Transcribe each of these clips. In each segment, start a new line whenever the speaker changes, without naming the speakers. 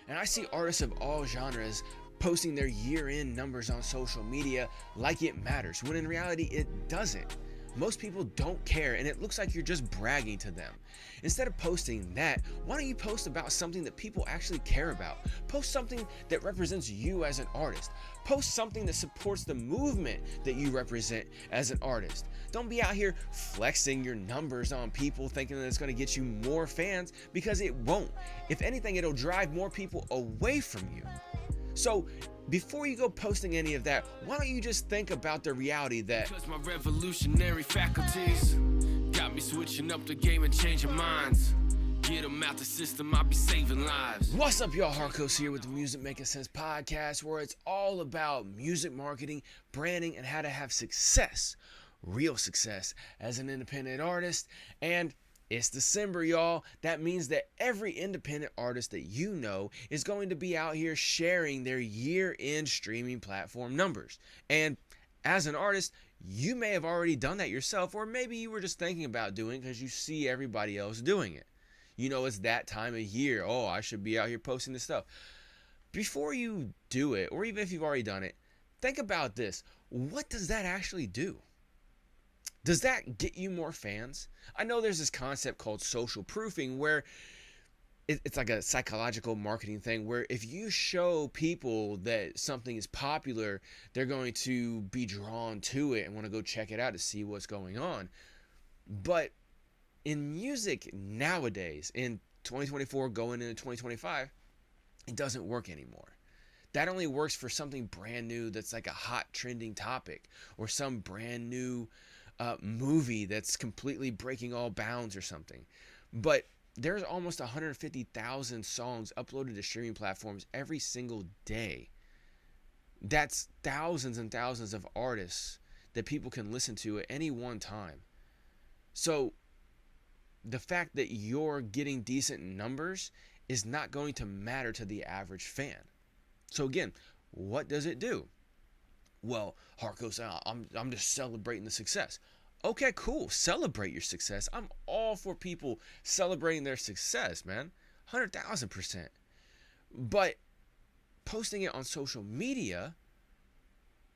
And I see artists of all genres posting their year-end numbers on social media like it matters, when in reality it doesn't. Most people don't care, and it looks like you're just bragging to them. Instead of posting that, why don't you post about something that people actually care about? Post something that represents you as an artist. Post something that supports the movement that you represent as an artist. Don't be out here flexing your numbers on people thinking that it's going to get you more fans, because it won't. If anything, it'll drive more people away from you. So before you go posting any of that, why don't you just think about the reality that
because my revolutionary faculties got me switching up the game and changing minds. Get them out the system, I'll be saving lives.
What's up, y'all? Harkos here with the Music Making Sense podcast, where it's all about music marketing, branding, and how to have success, real success as an independent artist. And it's December, y'all. That means that every independent artist that you know is going to be out here sharing their year-end streaming platform numbers. And as an artist, you may have already done that yourself, or maybe you were just thinking about doing it because you see everybody else doing it. You know, it's that time of year. Oh, I should be out here posting this stuff. Before you do it, or even if you've already done it, think about this. What does that actually do? Does that get you more fans? I know there's this concept called social proofing, where it's like a psychological marketing thing, where if you show people that something is popular, they're going to be drawn to it and want to go check it out to see what's going on. But in music nowadays, in 2024 going into 2025, it doesn't work anymore. That only works for something brand new that's like a hot trending topic, or some brand new movie that's completely breaking all bounds or something. But there's almost 150,000 songs uploaded to streaming platforms every single day. That's thousands and thousands of artists that people can listen to at any one time. So the fact that you're getting decent numbers is not going to matter to the average fan. So again, what does it do? Well, Harkos, I'm just celebrating the success. Okay, cool. Celebrate your success. I'm all for people celebrating their success, man. 100,000%. But posting it on social media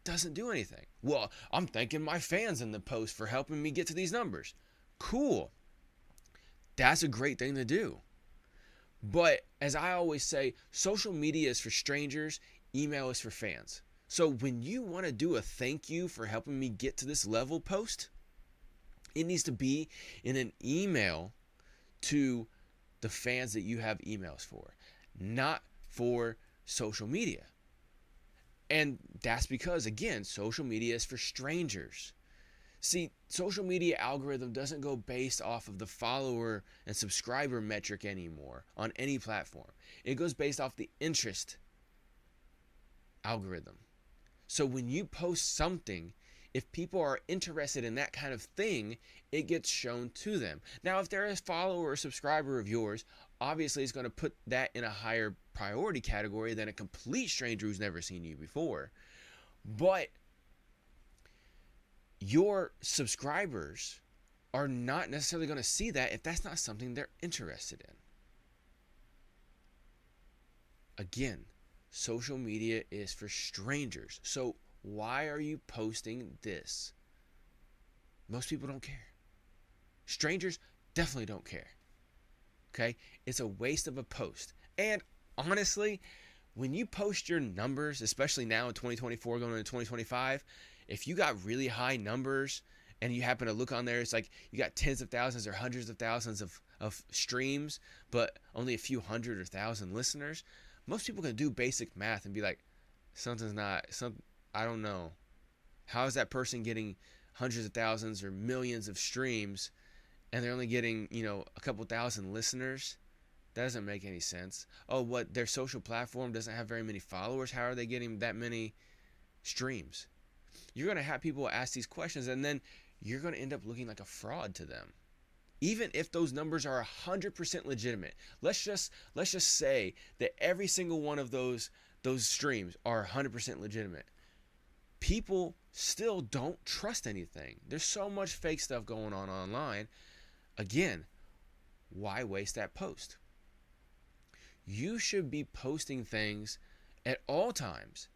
doesn't do anything. Well, I'm thanking my fans in the post for helping me get to these numbers. Cool. That's a great thing to do. But as I always say, social media is for strangers, email is for fans. So when you want to do a thank you for helping me get to this level post, it needs to be in an email to the fans that you have emails for, not for social media. And that's because, again, social media is for strangers. See, social media algorithm doesn't go based off of the follower and subscriber metric anymore on any platform. It goes based off the interest algorithm. So when you post something, if people are interested in that kind of thing, it gets shown to them. Now, if they're a follower or subscriber of yours, obviously it's going to put that in a higher priority category than a complete stranger who's never seen you before. But your subscribers are not necessarily going to see that if that's not something they're interested in. Again, social media is for strangers. So why are you posting this? Most people don't care. Strangers definitely don't care. Okay? It's a waste of a post. And honestly, when you post your numbers, especially now in 2024 going into 2025, if you got really high numbers and you happen to look on there, it's like you got tens of thousands or hundreds of thousands of streams, but only a few hundred or thousand listeners, most people can do basic math and be like, I don't know. How is that person getting hundreds of thousands or millions of streams and they're only getting, a couple thousand listeners? That doesn't make any sense. Oh, what? Their social platform doesn't have very many followers? How are they getting that many streams? You're going to have people ask these questions, and then you're going to end up looking like a fraud to them. Even if those numbers are 100% legitimate, let's just say that every single one of those streams are 100% legitimate. People still don't trust anything. There's so much fake stuff going on online. Again, why waste that post? you should be posting things at all times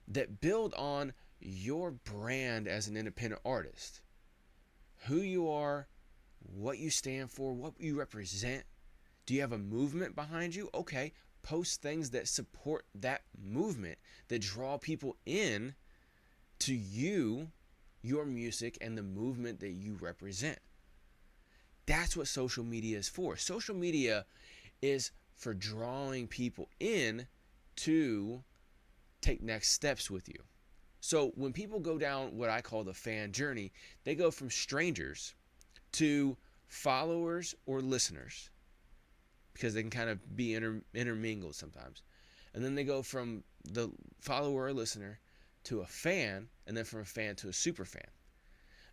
that build on your brand as an independent artist. Who you are, what you stand for, what you represent. Do you have a movement behind you? Okay, post things that support that movement, that draw people in to you, your music, and the movement that you represent. That's what social media is for. Social media is for drawing people in to take next steps with you. So when people go down what I call the fan journey, they go from strangers to followers or listeners, because they can kind of be intermingled sometimes. And then they go from the follower or listener to a fan, and then from a fan to a super fan.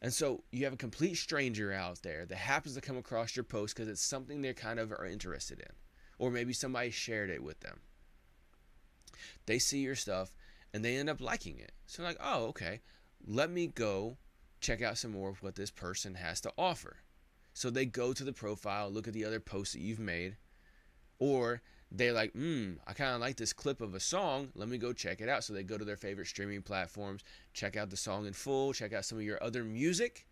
And so you have a complete stranger out there that happens to come across your post because it's something they kind of are interested in. Or maybe somebody shared it with them. They see your stuff and they end up liking it. So like, oh, okay, let me go check out some more of what this person has to offer. So they go to the profile, look at the other posts that you've made, or they're like, I kind of like this clip of a song, let me go check it out. So they go to their favorite streaming platforms, check out the song in full, check out some of your other music,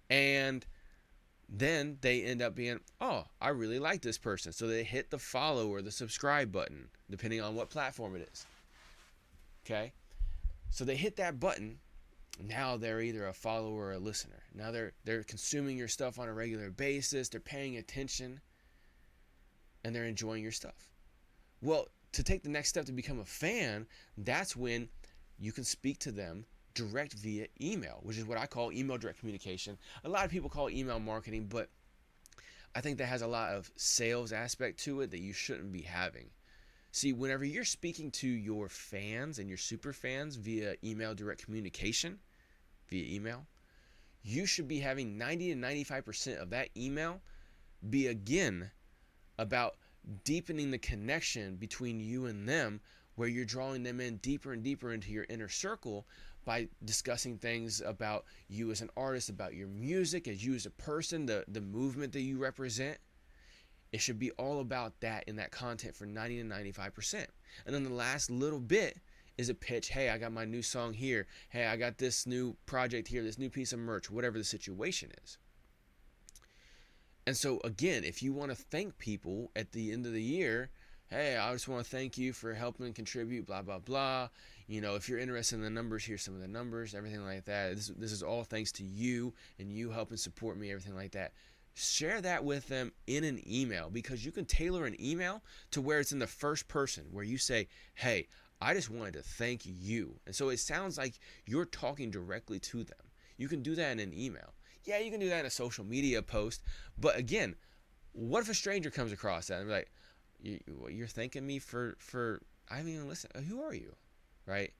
and then they end up being, oh, I really like this person. So they hit the follow or the subscribe button, depending on what platform it is. Okay? So they hit that button. Now they're either a follower or a listener. Now they're consuming your stuff on a regular basis. They're paying attention. And they're enjoying your stuff. Well, to take the next step to become a fan, that's when you can speak to them direct via email, which is what I call email direct communication. A lot of people call it email marketing, but I think that has a lot of sales aspect to it that you shouldn't be having. See, whenever you're speaking to your fans and your super fans via email direct communication, via email, you should be having 90 to 95% of that email be again about deepening the connection between you and them, where you're drawing them in deeper and deeper into your inner circle by discussing things about you as an artist, about your music, as you as a person, the movement that you represent. It should be all about that in that content for 90 to 95%. And then the last little bit is a pitch. Hey, I got my new song here. Hey, I got this new project here, this new piece of merch, whatever the situation is. And so again, if you want to thank people at the end of the year, hey, I just want to thank you for helping contribute, blah, blah, blah. You know, if you're interested in the numbers, here's some of the numbers, everything like that. This is all thanks to you and you helping support me, everything like that. Share that with them in an email, because you can tailor an email to where it's in the first person, where you say, hey, I just wanted to thank you. And so it sounds like you're talking directly to them. You can do that in an email. Yeah, you can do that in a social media post. But again, what if a stranger comes across that and be like, you're thanking me for I haven't even listened. Who are you? Right?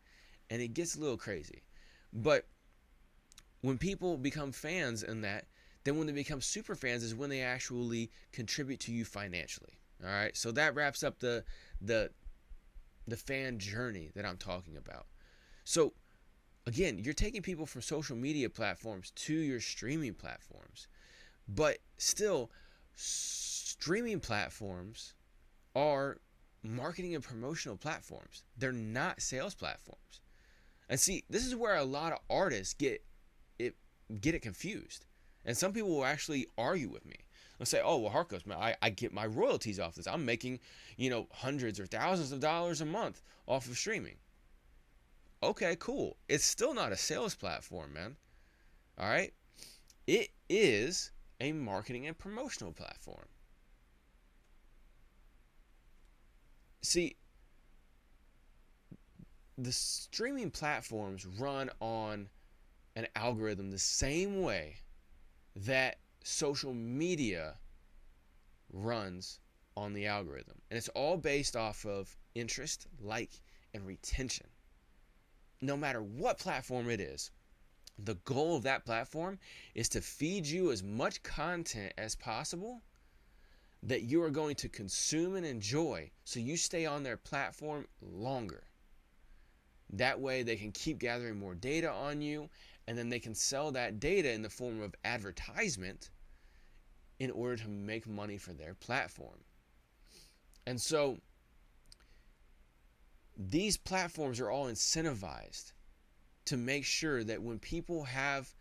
And it gets a little crazy. But when people become fans in that, then when they become super fans is when they actually contribute to you financially. All right? So that wraps up the fan journey that I'm talking about. So again, you're taking people from social media platforms to your streaming platforms. But still, streaming platforms are marketing and promotional platforms. They're not sales platforms. And see, this is where a lot of artists get it confused. And some people will actually argue with me. They'll say, oh, well, Harkos, man, I get my royalties off this. I'm making, hundreds or thousands of dollars a month off of streaming. Okay, cool. It's still not a sales platform, man. All right? It is a marketing and promotional platform. See, the streaming platforms run on an algorithm the same way that social media runs on the algorithm. And it's all based off of interest, like, and retention. No matter what platform it is, the goal of that platform is to feed you as much content as possible that you are going to consume and enjoy, so you stay on their platform longer. That way they can keep gathering more data on you, and then they can sell that data in the form of advertisement in order to make money for their platform. And so these platforms are all incentivized to make sure that when people have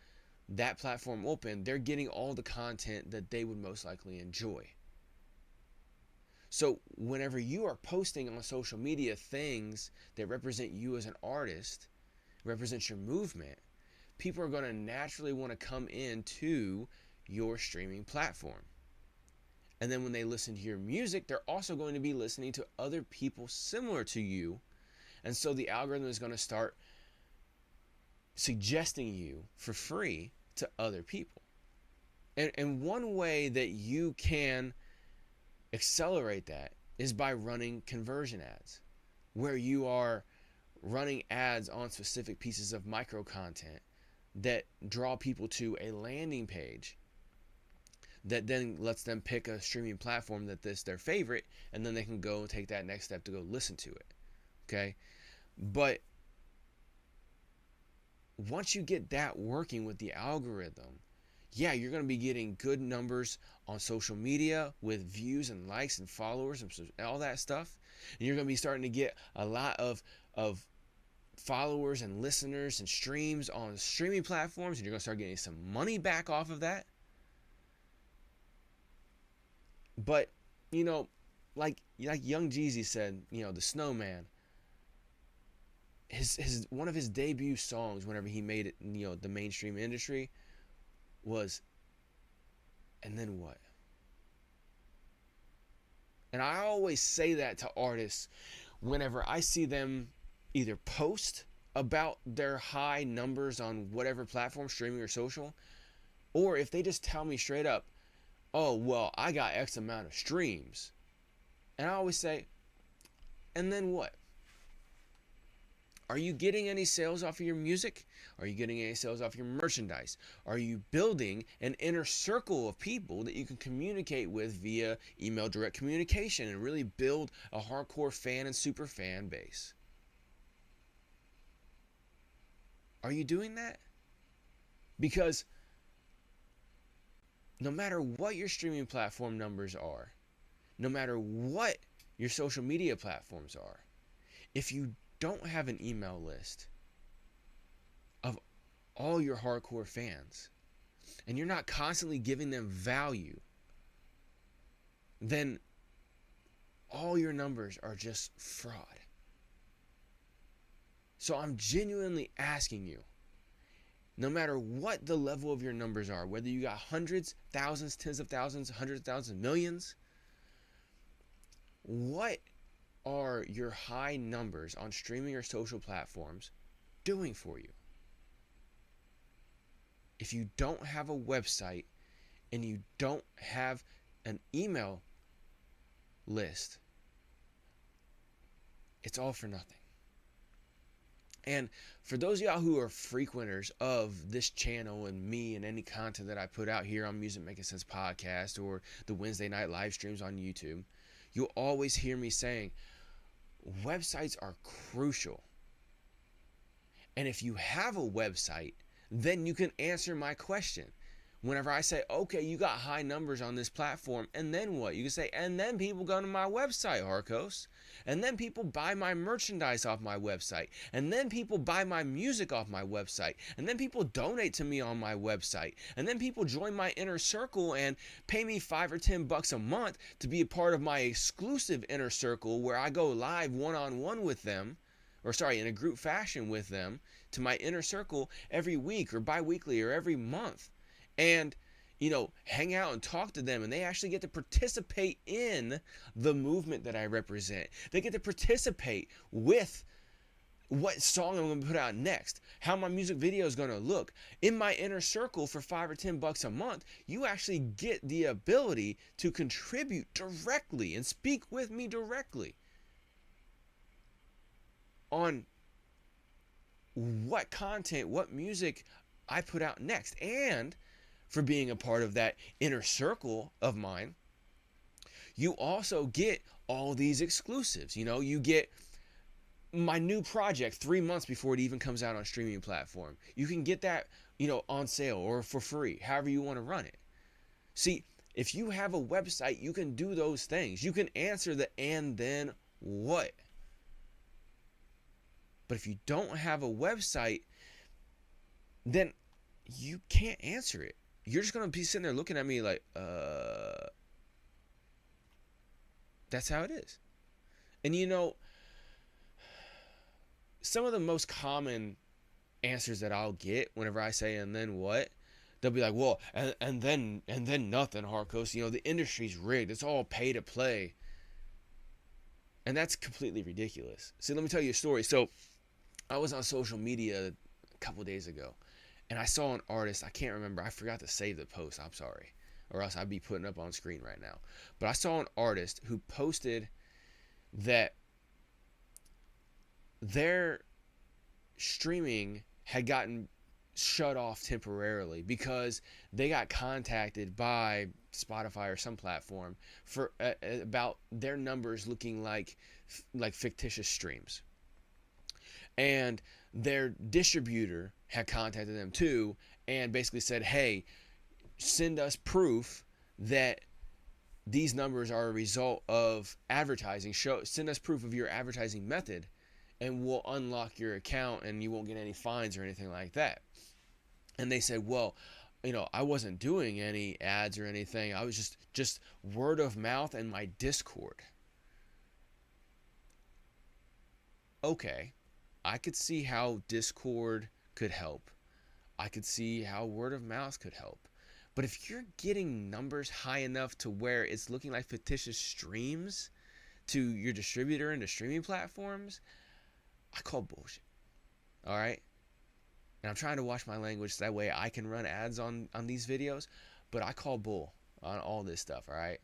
that platform open, they're getting all the content that they would most likely enjoy. So whenever you are posting on social media things that represent you as an artist, represents your movement, people are going to naturally want to come into your streaming platform. And then when they listen to your music, they're also going to be listening to other people similar to you. And so the algorithm is going to start suggesting you for free to other people. And one way that you can accelerate that is by running conversion ads, where you are running ads on specific pieces of micro content that draw people to a landing page that then lets them pick a streaming platform that's their favorite, and then they can go and take that next step to go listen to it. Okay? But once you get that working with the algorithm, yeah, you're going to be getting good numbers on social media with views and likes and followers and all that stuff. And you're going to be starting to get a lot of followers and listeners and streams on streaming platforms, and you're going to start getting some money back off of that. But, you know, like Young Jeezy said, you know, the Snowman, his one of his debut songs whenever he made it, you know, the mainstream industry was, and then what? And I always say that to artists whenever I see them either post about their high numbers on whatever platform, streaming or social, or if they just tell me straight up, oh, well, I got X amount of streams. And I always say, and then what? Are you getting any sales off of your music? Are you getting any sales off your merchandise? Are you building an inner circle of people that you can communicate with via email direct communication and really build a hardcore fan and super fan base? Are you doing that? Because no matter what your streaming platform numbers are, no matter what your social media platforms are, if you don't have an email list of all your hardcore fans, and you're not constantly giving them value, then all your numbers are just fraud. So I'm genuinely asking you, no matter what the level of your numbers are, whether you got hundreds, thousands, tens of thousands, hundreds of thousands, millions, what are your high numbers on streaming or social platforms doing for you? If you don't have a website and you don't have an email list, it's all for nothing. And for those of y'all who are frequenters of this channel and me and any content that I put out here on Music Making Sense podcast or the Wednesday night live streams on YouTube, you'll always hear me saying websites are crucial. And if you have a website, then you can answer my question. Whenever I say, okay, you got high numbers on this platform, and then what? You can say, and then people go to my website, Harkos. And then people buy my merchandise off my website. And then people buy my music off my website. And then people donate to me on my website. And then people join my inner circle and pay me $5 or $10 a month to be a part of my exclusive inner circle where I go live one-on-one with them, in a group fashion with them, to my inner circle every week or bi-weekly or every month. And, you know, hang out and talk to them, and they actually get to participate in the movement that I represent. They get to participate with what song I'm going to put out next, how my music video is going to look. In my inner circle for $5 or $10 a month, you actually get the ability to contribute directly and speak with me directly on what content, what music I put out next. And for being a part of that inner circle of mine, you also get all these exclusives. You know, you get my new project 3 months before it even comes out on streaming platform. You can get that, you know, on sale or for free, however you want to run it. See, If you have a website, you can do those things. You can answer the and then what. But if you don't have a website, then you can't answer it. You're just going to be sitting there looking at me like, that's how it is. And you know, some of the most common answers that I'll get whenever I say and then what, they'll be like, well, and then nothing, Harkos. You know, the industry's rigged. It's all pay to play. And that's completely ridiculous. See, let me tell you a story. So I was on social media a couple days ago, and I saw an artist. I can't remember. I forgot to save the post. I'm sorry. Or else I'd be putting up on screen right now. But I saw an artist who posted that their streaming had gotten shut off temporarily because they got contacted by Spotify or some platform for about their numbers looking like fictitious streams. And their distributor had contacted them too and basically said, hey, send us proof that these numbers are a result of advertising. Send us proof of your advertising method and we'll unlock your account and you won't get any fines or anything like that. And they said, well, you know, I wasn't doing any ads or anything. I was just word of mouth and my Discord. Okay, I could see how Discord could help. I could see how word of mouth could help. But if you're getting numbers high enough to where it's looking like fictitious streams to your distributor and the streaming platforms, I call bullshit. All right? And I'm trying to watch my language so that way I can run ads on these videos, but I call bull on all this stuff, all right?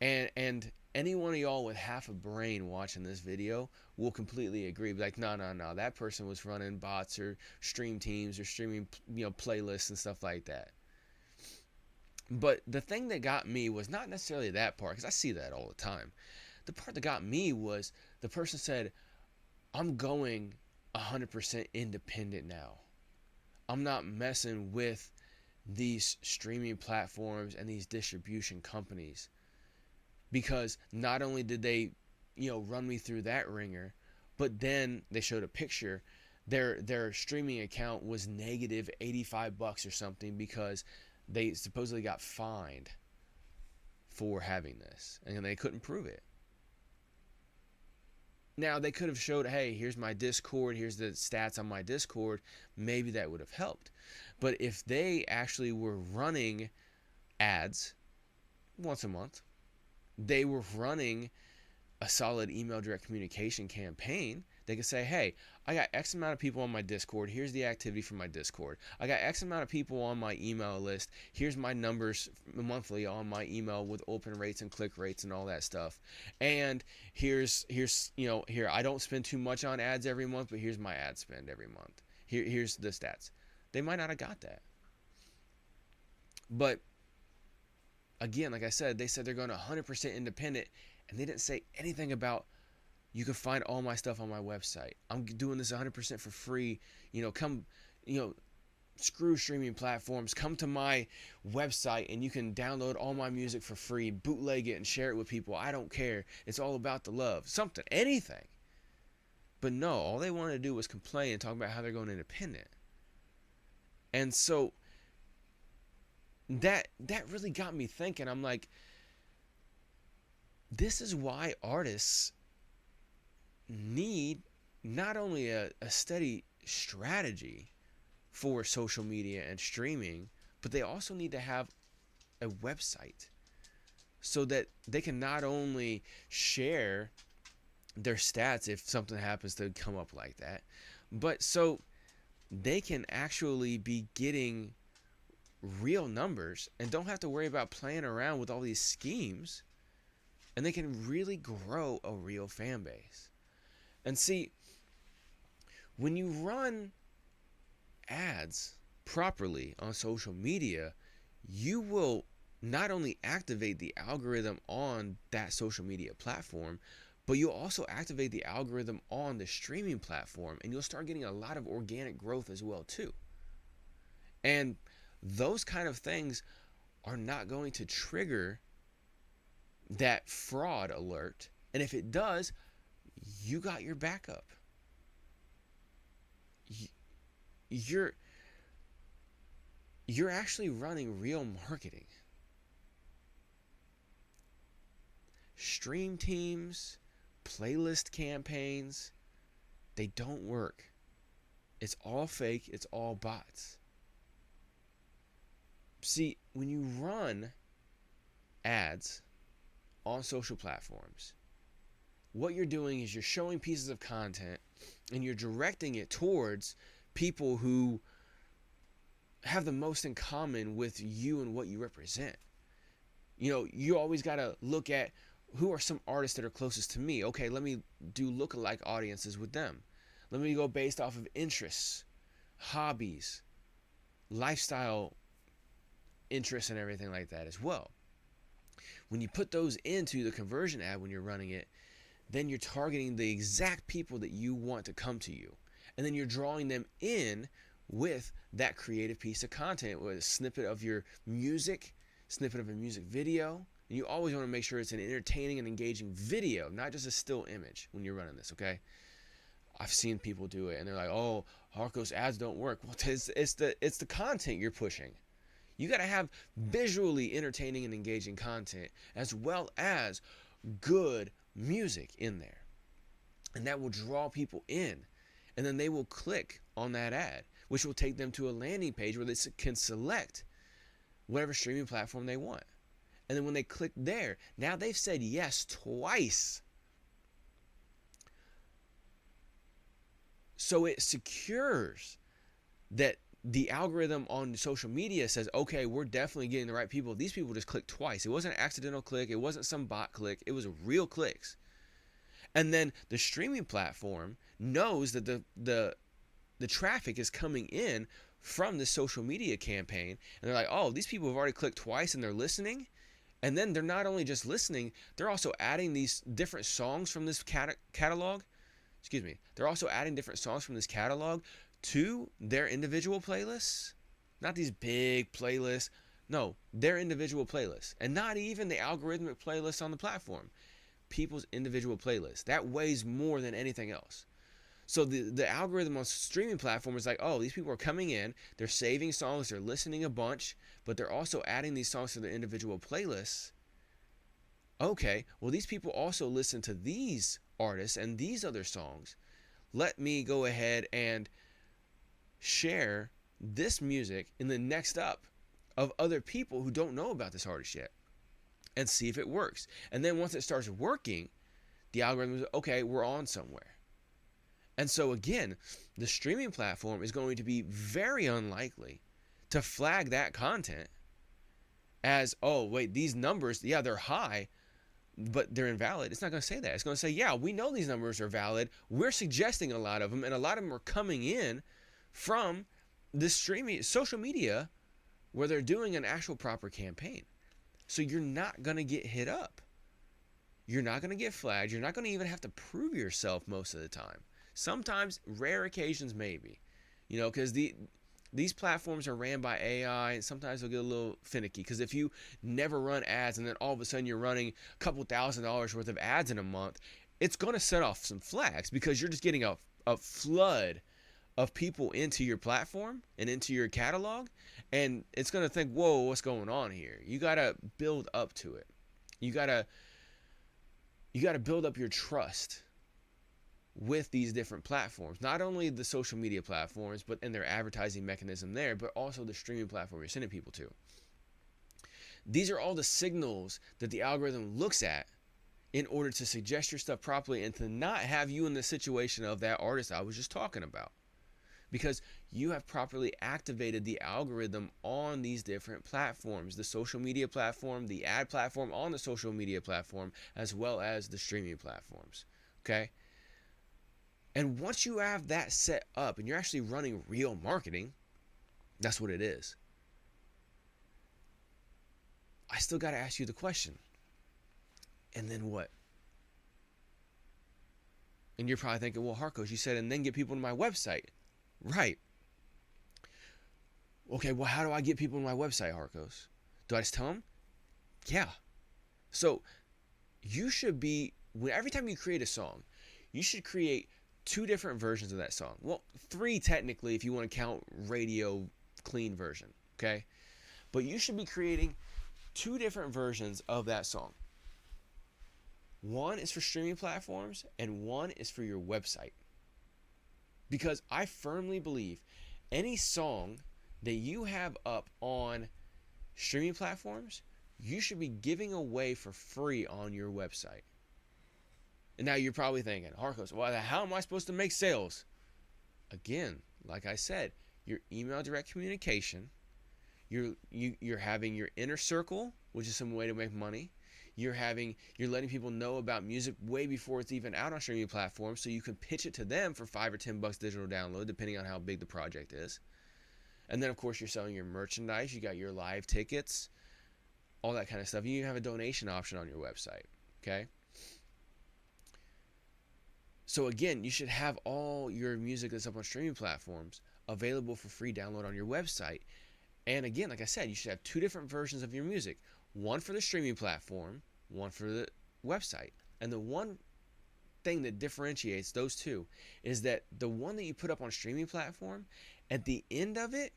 And any one of y'all with half a brain watching this video will completely agree. Be like, no, that person was running bots or stream teams or streaming, you know, playlists and stuff like that. But the thing that got me was not necessarily that part, because I see that all the time. The part that got me was the person said, I'm going 100% independent now. I'm not messing with these streaming platforms and these distribution companies, because not only did they, you know, run me through that ringer, but then they showed a picture. Their streaming account was negative $85 or something because they supposedly got fined for having this, and they couldn't prove it. Now, they could have showed, hey, here's my Discord, here's the stats on my Discord. Maybe that would have helped. But if they actually were running ads once a month, they were running a solid email direct communication campaign, they could say, hey, I got X amount of people on my Discord. Here's the activity from my Discord. I got X amount of people on my email list. Here's my numbers monthly on my email with open rates and click rates and all that stuff. And here's you know, here, I don't spend too much on ads every month, but here's my ad spend every month. Here's the stats. They might not have got that. But again, like I said, they said they're going 100% independent, and they didn't say anything about, you can find all my stuff on my website. I'm doing this 100% for free. You know, come, you know, screw streaming platforms. Come to my website and you can download all my music for free, bootleg it and share it with people. I don't care. It's all about the love. Something, anything. But no, all they wanted to do was complain and talk about how they're going independent. And so that really got me thinking. I'm like, this is why artists need not only a steady strategy for social media and streaming, but they also need to have a website so that they can not only share their stats if something happens to come up like that, but so they can actually be getting real numbers and don't have to worry about playing around with all these schemes, and they can really grow a real fan base. And see, when you run ads properly on social media, you will not only activate the algorithm on that social media platform, but you'll also activate the algorithm on the streaming platform, and you'll start getting a lot of organic growth as well too. And those kind of things are not going to trigger that fraud alert. And if it does, you got your backup. You're actually running real marketing. Stream teams, playlist campaigns, they don't work. It's all fake. It's all bots. See, when you run ads on social platforms, what you're doing is you're showing pieces of content and you're directing it towards people who have the most in common with you and what you represent. You always got to look at who are some artists that are closest to me. Okay, let me do lookalike audiences with them. Let me go based off of interests, hobbies, lifestyle interests, and everything like that as well. When you put those into the conversion ad when you're running it, then you're targeting the exact people that you want to come to you. And then you're drawing them in with that creative piece of content, with a snippet of your music, snippet of a music video. And you always want to make sure it's an entertaining and engaging video, not just a still image when you're running this, okay? I've seen people do it and they're like, oh, Harkos ads don't work. Well, it's the content you're pushing. You got to have visually entertaining and engaging content as well as good music in there. And that will draw people in. And then they will click on that ad, which will take them to a landing page where they can select whatever streaming platform they want. And then when they click there, now they've said yes twice. So it secures that the algorithm on social media says, okay, we're definitely getting the right people. These people just clicked twice. It wasn't an accidental click. It wasn't some bot click. It was real clicks. And then the streaming platform knows that the traffic is coming in from the social media campaign. And they're like, oh, these people have already clicked twice and they're listening. And then they're not only just listening, they're also adding these different songs from this catalog. They're also adding different songs from this catalog to their individual playlists. Not these big playlists. No, their individual playlists. And not even the algorithmic playlists on the platform. People's individual playlists. That weighs more than anything else. So the algorithm on streaming platform is like, oh, these people are coming in, they're saving songs, they're listening a bunch, but they're also adding these songs to their individual playlists. Okay, well, these people also listen to these artists and these other songs. Let me go ahead and share this music in the next up of other people who don't know about this artist yet and see if it works. And then once it starts working, the algorithm is, okay, we're on somewhere. And so again, the streaming platform is going to be very unlikely to flag that content as, oh, wait, these numbers, yeah, they're high, but they're invalid. It's not going to say that. It's going to say, yeah, we know these numbers are valid. We're suggesting a lot of them, and a lot of them are coming in from the streaming social media where they're doing an actual proper campaign. So you're not going to get hit up. You're not going to get flagged. You're not going to even have to prove yourself most of the time. Sometimes, rare occasions maybe, because these platforms are ran by AI, and sometimes they'll get a little finicky. Because if you never run ads and then all of a sudden you're running a couple $1,000s worth of ads in a month, it's going to set off some flags because you're just getting a flood of people into your platform and into your catalog, and it's going to think, whoa, what's going on here? You got to build up to it. You got to build up your trust with these different platforms, not only the social media platforms, but in their advertising mechanism there, but also the streaming platform you're sending people to. These are all the signals that the algorithm looks at in order to suggest your stuff properly and to not have you in the situation of that artist I was just talking about. Because you have properly activated the algorithm on these different platforms, the social media platform, the ad platform on the social media platform, as well as the streaming platforms. Okay? And once you have that set up and you're actually running real marketing, that's what it is. I still got to ask you the question. And then what? And you're probably thinking, well, Harkos, you said, and then get people to my website. Right. Okay, well, how do I get people to my website, Harkos? Do I just tell them? Yeah. So you should be, every time you create a song, you should create 2 different versions of that song. Well, 3 technically if you want to count radio clean version, okay? But you should be creating 2 different versions of that song. One is for streaming platforms and one is for your website. Because I firmly believe any song that you have up on streaming platforms, you should be giving away for free on your website. And now you're probably thinking, Harkos, well, how am I supposed to make sales? Again, like I said, your email direct communication, you're having your inner circle, which is some way to make money. You're letting people know about music way before it's even out on streaming platforms, so you can pitch it to them for $5 or $10 digital download, depending on how big the project is. And then, of course, you're selling your merchandise. You got your live tickets, all that kind of stuff. You have a donation option on your website, okay? So again, you should have all your music that's up on streaming platforms available for free download on your website. And again, like I said, you should have 2 different versions of your music. One for the streaming platform, one for the website. And the one thing that differentiates those 2 is that the one that you put up on streaming platform, at the end of it,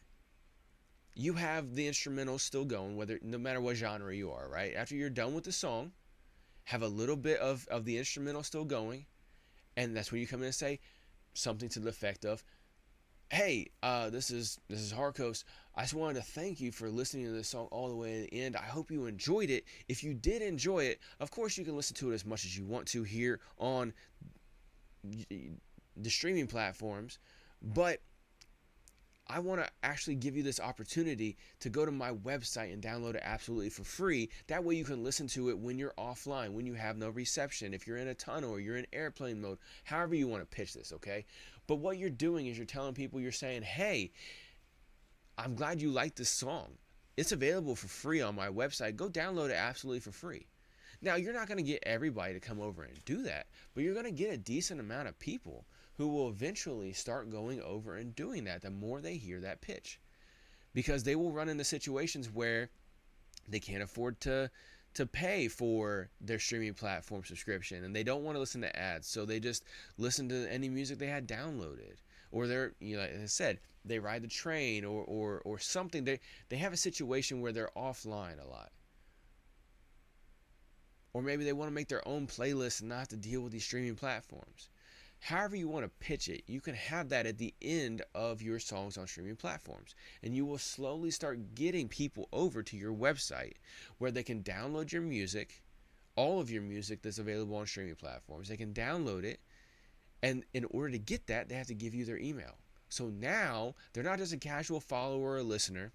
you have the instrumental still going, no matter what genre you are, right? After you're done with the song, have a little bit of the instrumental still going, and that's when you come in and say something to the effect of, hey, this is Harkos. I just wanted to thank you for listening to this song all the way to the end. I hope you enjoyed it. If you did enjoy it, of course you can listen to it as much as you want to here on the streaming platforms, but I want to actually give you this opportunity to go to my website and download it absolutely for free. That way you can listen to it when you're offline, when you have no reception, if you're in a tunnel or you're in airplane mode, however you want to pitch this, okay? But what you're doing is you're telling people, you're saying, hey, I'm glad you like this song. It's available for free on my website. Go download it absolutely for free. Now, you're not going to get everybody to come over and do that, but you're going to get a decent amount of people who will eventually start going over and doing that the more they hear that pitch. Because they will run into situations where they can't afford to pay for their streaming platform subscription, and they don't want to listen to ads, so they just listen to any music they had downloaded. Or they're, like I said, they ride the train or something. They have a situation where they're offline a lot. Or maybe they want to make their own playlist and not have to deal with these streaming platforms. However you want to pitch it, you can have that at the end of your songs on streaming platforms. And you will slowly start getting people over to your website where they can download your music, all of your music that's available on streaming platforms. They can download it, and in order to get that, they have to give you their email. So now they're not just a casual follower or listener.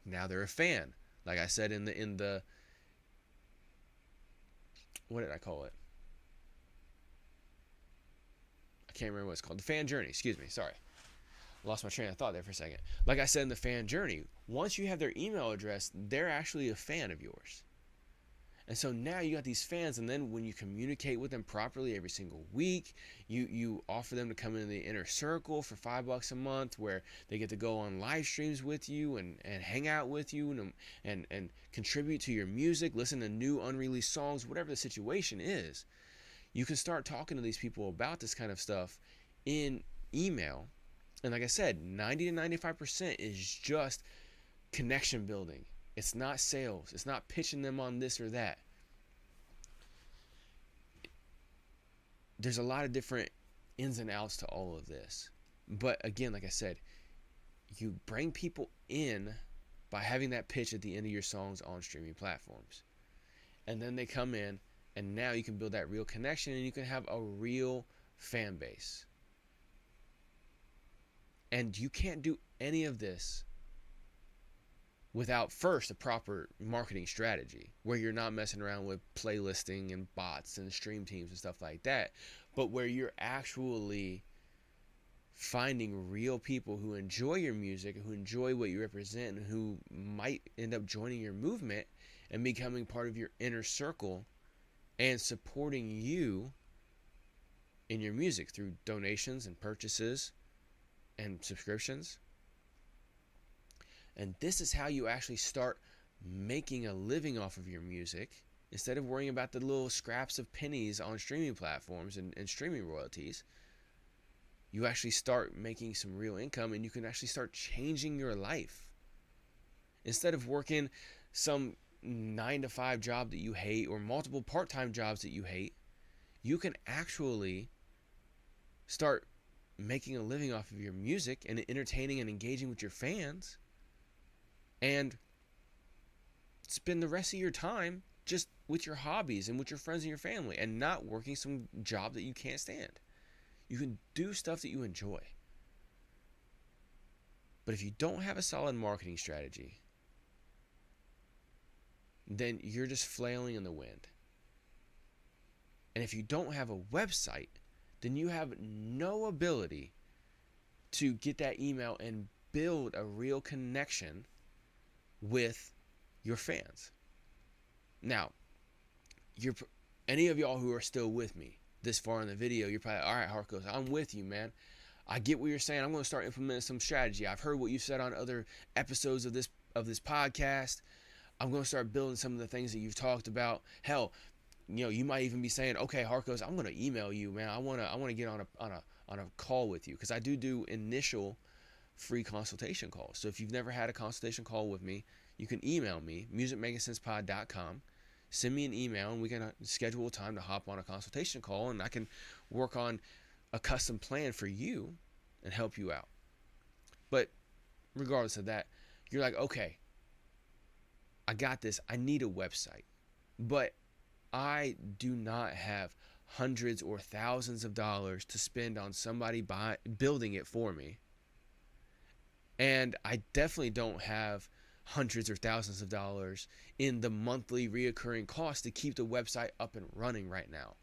Now they're a fan. Like I said in the what did I call it? I can't remember what it's called. The fan journey. Excuse me. Sorry. Lost my train of thought there for a second. Like I said in the fan journey, once you have their email address, they're actually a fan of yours. And so now you got these fans, and then when you communicate with them properly every single week, you offer them to come into the inner circle for $5 a month, where they get to go on live streams with you and hang out with you and contribute to your music, listen to new unreleased songs, whatever the situation is. You can start talking to these people about this kind of stuff in email. And like I said, 90 to 95% is just connection building. It's not sales. It's not pitching them on this or that. There's a lot of different ins and outs to all of this. But again, like I said, you bring people in by having that pitch at the end of your songs on streaming platforms. And then they come in, and now you can build that real connection, and you can have a real fan base. And you can't do any of this without first a proper marketing strategy, where you're not messing around with playlisting and bots and stream teams and stuff like that, but where you're actually finding real people who enjoy your music, who enjoy what you represent, and who might end up joining your movement and becoming part of your inner circle and supporting you in your music through donations and purchases and subscriptions. And this is how you actually start making a living off of your music, instead of worrying about the little scraps of pennies on streaming platforms and streaming royalties, you actually start making some real income, and you can actually start changing your life. Instead of working some 9-to-5 job that you hate, or multiple part-time jobs that you hate, you can actually start making a living off of your music and entertaining and engaging with your fans, and spend the rest of your time just with your hobbies and with your friends and your family, and not working some job that you can't stand. You can do stuff that you enjoy. But if you don't have a solid marketing strategy, then you're just flailing in the wind. And if you don't have a website, then you have no ability to get that email and build a real connection with your fans. Now, any of y'all who are still with me this far in the video, you're probably, all right, Harkos, I'm with you, man. I get what you're saying. I'm going to start implementing some strategy. I've heard what you've said on other episodes of this podcast. I'm going to start building some of the things that you've talked about. Hell, you might even be saying, okay, Harkos, I'm going to email you, man. I want to get on a call with you, because I do initial free consultation calls. So if you've never had a consultation call with me, you can email me, musicmakingssensepod.com. Send me an email, and we can schedule a time to hop on a consultation call, and I can work on a custom plan for you and help you out. But regardless of that, you're like, okay, I got this. I need a website, but I do not have hundreds or thousands of dollars to spend on somebody building it for me. And I definitely don't have hundreds or thousands of dollars in the monthly reoccurring cost to keep the website up and running right now.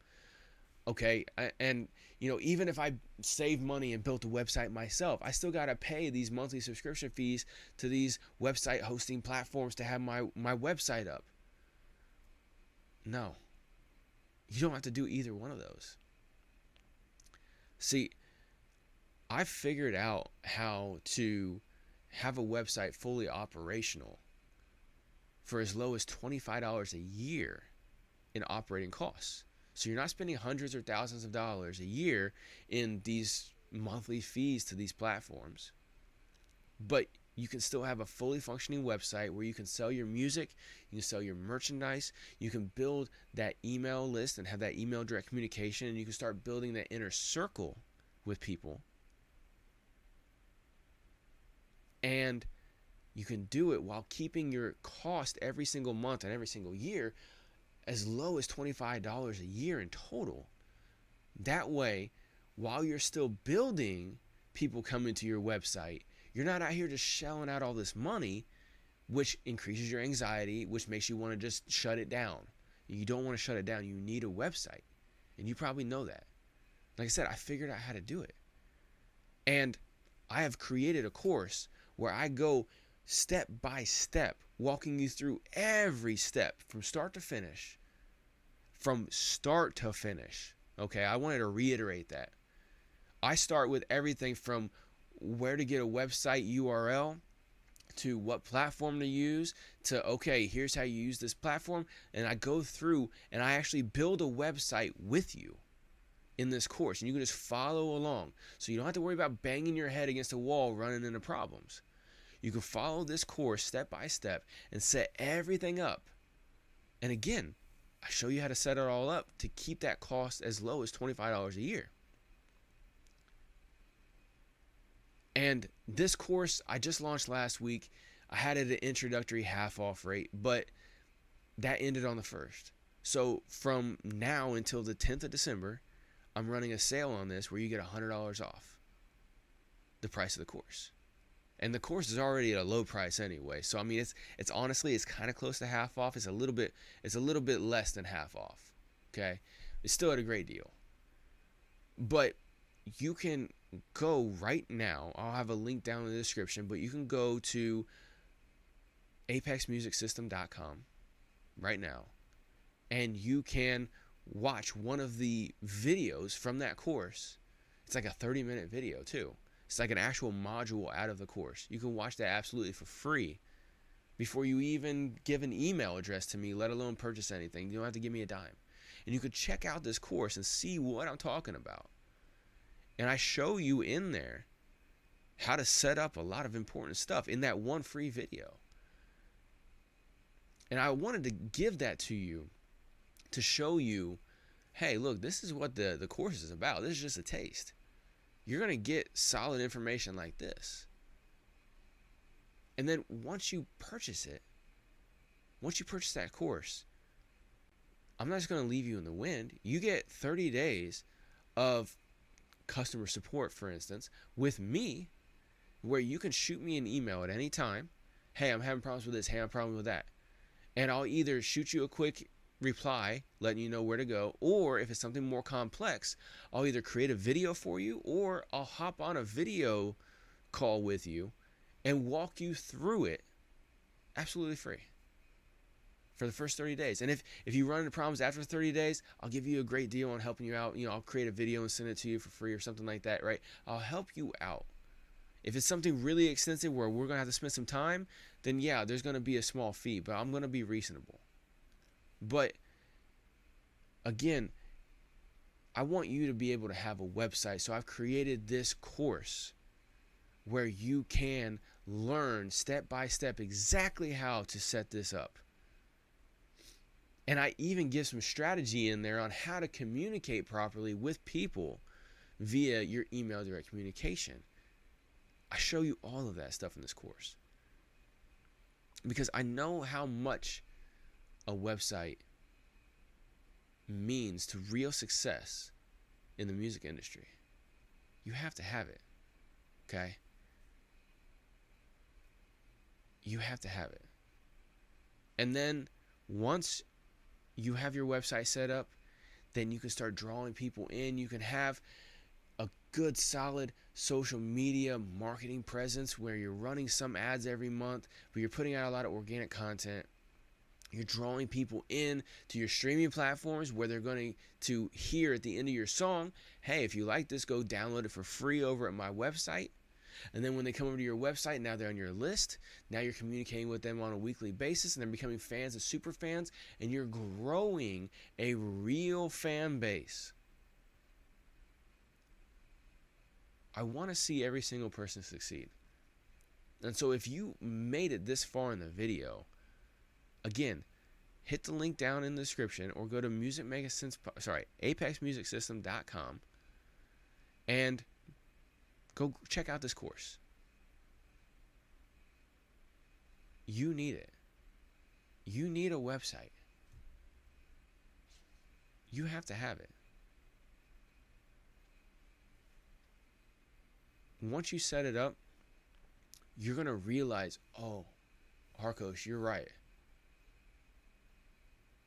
Okay, and even if I saved money and built a website myself, I still got to pay these monthly subscription fees to these website hosting platforms to have my website up. No, you don't have to do either one of those. See, I figured out how to have a website fully operational for as low as $25 a year in operating costs. So you're not spending hundreds or thousands of dollars a year in these monthly fees to these platforms, but you can still have a fully functioning website where you can sell your music, you can sell your merchandise, you can build that email list and have that email direct communication, and you can start building that inner circle with people. And you can do it while keeping your cost every single month and every single year as low as $25 a year in total. That way, while you're still building people coming to your website, you're not out here just shelling out all this money, which increases your anxiety, which makes you want to just shut it down. You don't want to shut it down. You need a website. And you probably know that. Like I said, I figured out how to do it. And I have created a course where I go step by step, walking you through every step from start to finish. Okay, I wanted to reiterate that. I start with everything from where to get a website URL, to what platform to use, to, okay, here's how you use this platform. And I go through and I actually build a website with you in this course. And you can just follow along. So you don't have to worry about banging your head against a wall running into problems. You can follow this course step by step and set everything up. And again, I show you how to set it all up to keep that cost as low as $25 a year. And this course I just launched last week. I had it at an introductory half off rate, but that ended on the 1st. So from now until the 10th of December, I'm running a sale on this where you get $100 off the price of the course. And the course is already at a low price anyway. So I mean, it's honestly, it's kind of close to half off. It's a little bit less than half off. Okay, it's still at a great deal. But you can go right now. I'll have a link down in the description. But you can go to apexmusicsystem.com right now, and you can watch one of the videos from that course. It's like a 30-minute video too. It's like an actual module out of the course. You can watch that absolutely for free before you even give an email address to me, let alone purchase anything. You don't have to give me a dime. And you could check out this course and see what I'm talking about. And I show you in there how to set up a lot of important stuff in that one free video. And I wanted to give that to you to show you, hey, look, this is what the course is about. This is just a taste. You're going to get solid information like this. And then once you purchase it, once you purchase that course, I'm not just going to leave you in the wind. You get 30 days of customer support, for instance, with me, where you can shoot me an email at any time. Hey, I'm having problems with this. Hey, I'm having problems with that. And I'll either shoot you a quick reply, letting you know where to go, or if it's something more complex, I'll either create a video for you, or I'll hop on a video call with you and walk you through it absolutely free for the first 30 days. And if you run into problems after 30 days, I'll give you a great deal on helping you out. I'll create a video and send it to you for free or something like that, right? I'll help you out. If it's something really extensive where we're going to have to spend some time, then yeah, there's going to be a small fee, but I'm going to be reasonable. But again, I want you to be able to have a website. So I've created this course where you can learn step by step exactly how to set this up. And I even give some strategy in there on how to communicate properly with people via your email direct communication. I show you all of that stuff in this course because I know how much a website means to real success in the music industry. You have to have it, okay? You have to have it. And then once you have your website set up, then you can start drawing people in. You can have a good solid social media marketing presence where you're running some ads every month, but you're putting out a lot of organic content. You're drawing people in to your streaming platforms where they're going to hear at the end of your song, hey, if you like this, go download it for free over at my website. And then when they come over to your website, now they're on your list. Now you're communicating with them on a weekly basis, and they're becoming fans and super fans, and you're growing a real fan base. I want to see every single person succeed. And so if you made it this far in the video, again, hit the link down in the description or go to apexmusicsystem.com and go check out this course. You need it. You need a website. You have to have it. Once you set it up, you're going to realize, oh, Harkos, you're right.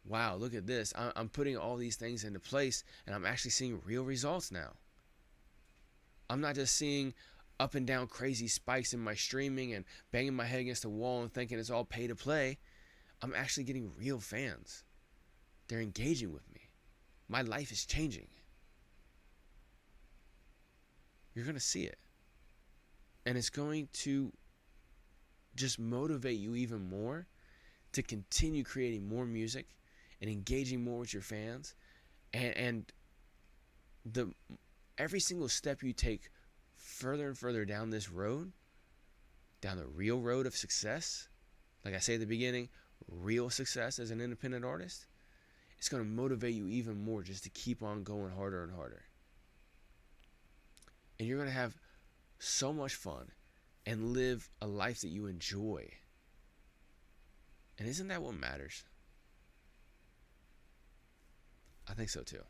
Wow, look at this. I'm putting all these things into place, and I'm actually seeing real results now. I'm not just seeing up and down crazy spikes in my streaming and banging my head against the wall and thinking it's all pay to play. I'm actually getting real fans. They're engaging with me. My life is changing. You're going to see it. And it's going to just motivate you even more to continue creating more music and engaging more with your fans. And every single step you take further and further down this road, down the real road of success, like I say at the beginning, real success as an independent artist, it's going to motivate you even more just to keep on going harder and harder. And you're going to have so much fun and live a life that you enjoy. And isn't that what matters? I think so too.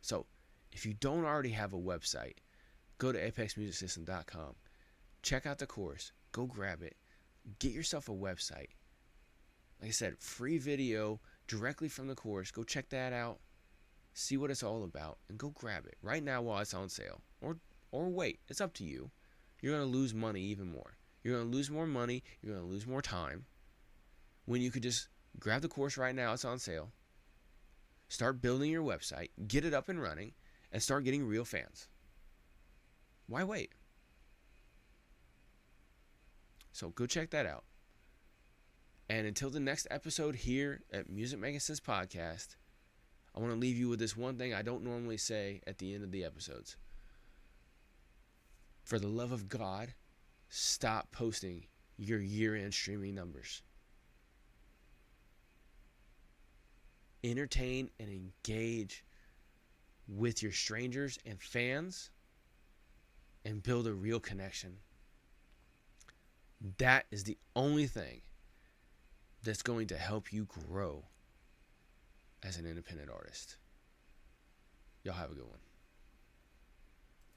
So, if you don't already have a website, go to apexmusicsystem.com. Check out the course. Go grab it. Get yourself a website. Like I said, free video directly from the course. Go check that out. See what it's all about. And go grab it right now while it's on sale. Or wait. It's up to you. You're going to lose money even more. You're going to lose more money. You're going to lose more time. When you could just grab the course right now. It's on sale. Start building your website. Get it up and running. And start getting real fans. Why wait? So go check that out. And until the next episode here at Music Making Sense Podcast, I want to leave you with this one thing I don't normally say at the end of the episodes. For the love of God, stop posting your year-end streaming numbers. Entertain and engage with your strangers and fans and build a real connection. That is the only thing that's going to help you grow as an independent artist. Y'all have a good one.